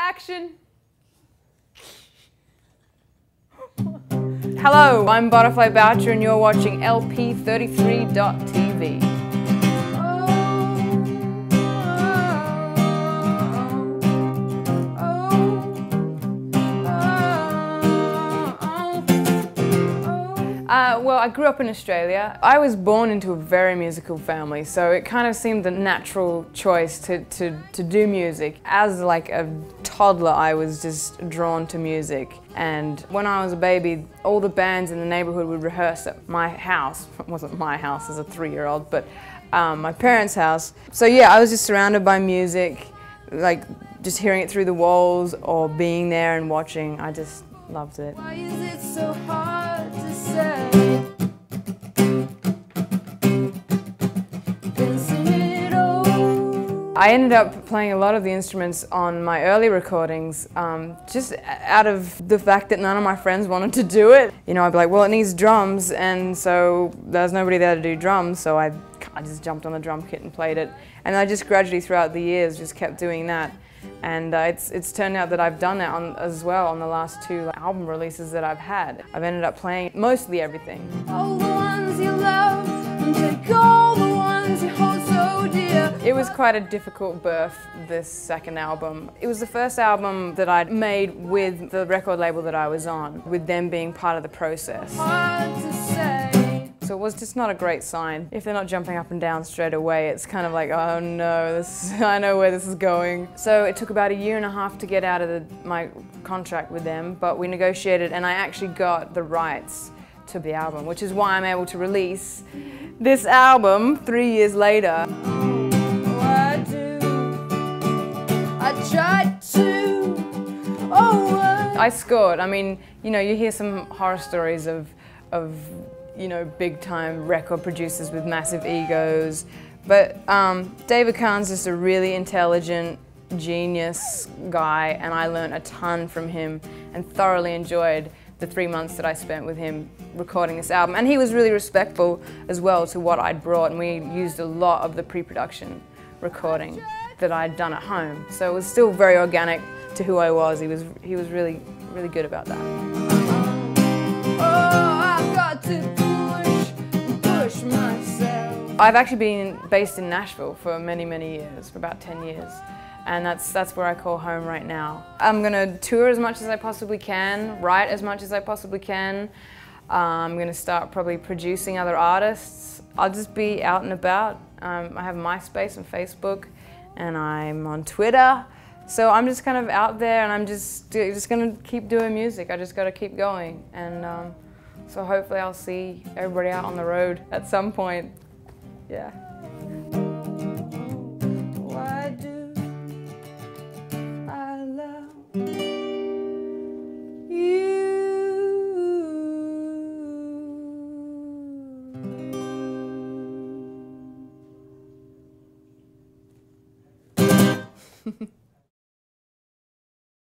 Action! Hello, I'm Butterfly Boucher and you're watching LP33.tv. Well, I grew up in Australia. I was born into a very musical family, so it kind of seemed the natural choice to do music. As like a toddler, I was just drawn to music. And when I was a baby, all the bands in the neighborhood would rehearse at my house. It wasn't my house as a 3-year-old, but my parents' house. So yeah, I was just surrounded by music, like just hearing it through the walls or being there and watching. I just loved it. Why is it so hard to say? I ended up playing a lot of the instruments on my early recordings, just out of the fact that none of my friends wanted to do it. You know, I'd be like, well, it needs drums, and so there's nobody there to do drums, so I just jumped on the drum kit and played it. And I just gradually throughout the years just kept doing that. And it's turned out that I've done that as well on the last 2 album releases that I've had. I've ended up playing mostly everything. All the ones you love, and take all the ones you hold so dear. It was quite a difficult birth, this second album. It was the first album that I'd made with the record label that I was on, with them being part of the process. Hard to say. So it was just not a great sign. If they're not jumping up and down straight away, it's kind of like, oh no, I know where this is going. So it took about 1.5 years to get out of my contract with them, but we negotiated and I actually got the rights to the album, which is why I'm able to release this album 3 years later. Oh, I do. I tried to. Oh, I scored. I mean, you know, you hear some horror stories of you know, big-time record producers with massive egos. But David Kahn's just a really intelligent, genius guy, and I learned a ton from him and thoroughly enjoyed the 3 months that I spent with him recording this album. And he was really respectful as well to what I'd brought, and we used a lot of the pre-production recording that I'd done at home. So it was still very organic to who I was. He was really, really good about that. Oh, I've got to push myself. I've actually been based in Nashville for many, many years, for about 10 years. And that's where I call home right now. I'm gonna tour as much as I possibly can, write as much as I possibly can. I'm gonna start probably producing other artists. I'll just be out and about. I have MySpace and Facebook, and I'm on Twitter. So I'm just kind of out there, and I'm just gonna keep doing music. I just gotta keep going. And so hopefully I'll see everybody out on the road at some point. Yeah. Why do I love you?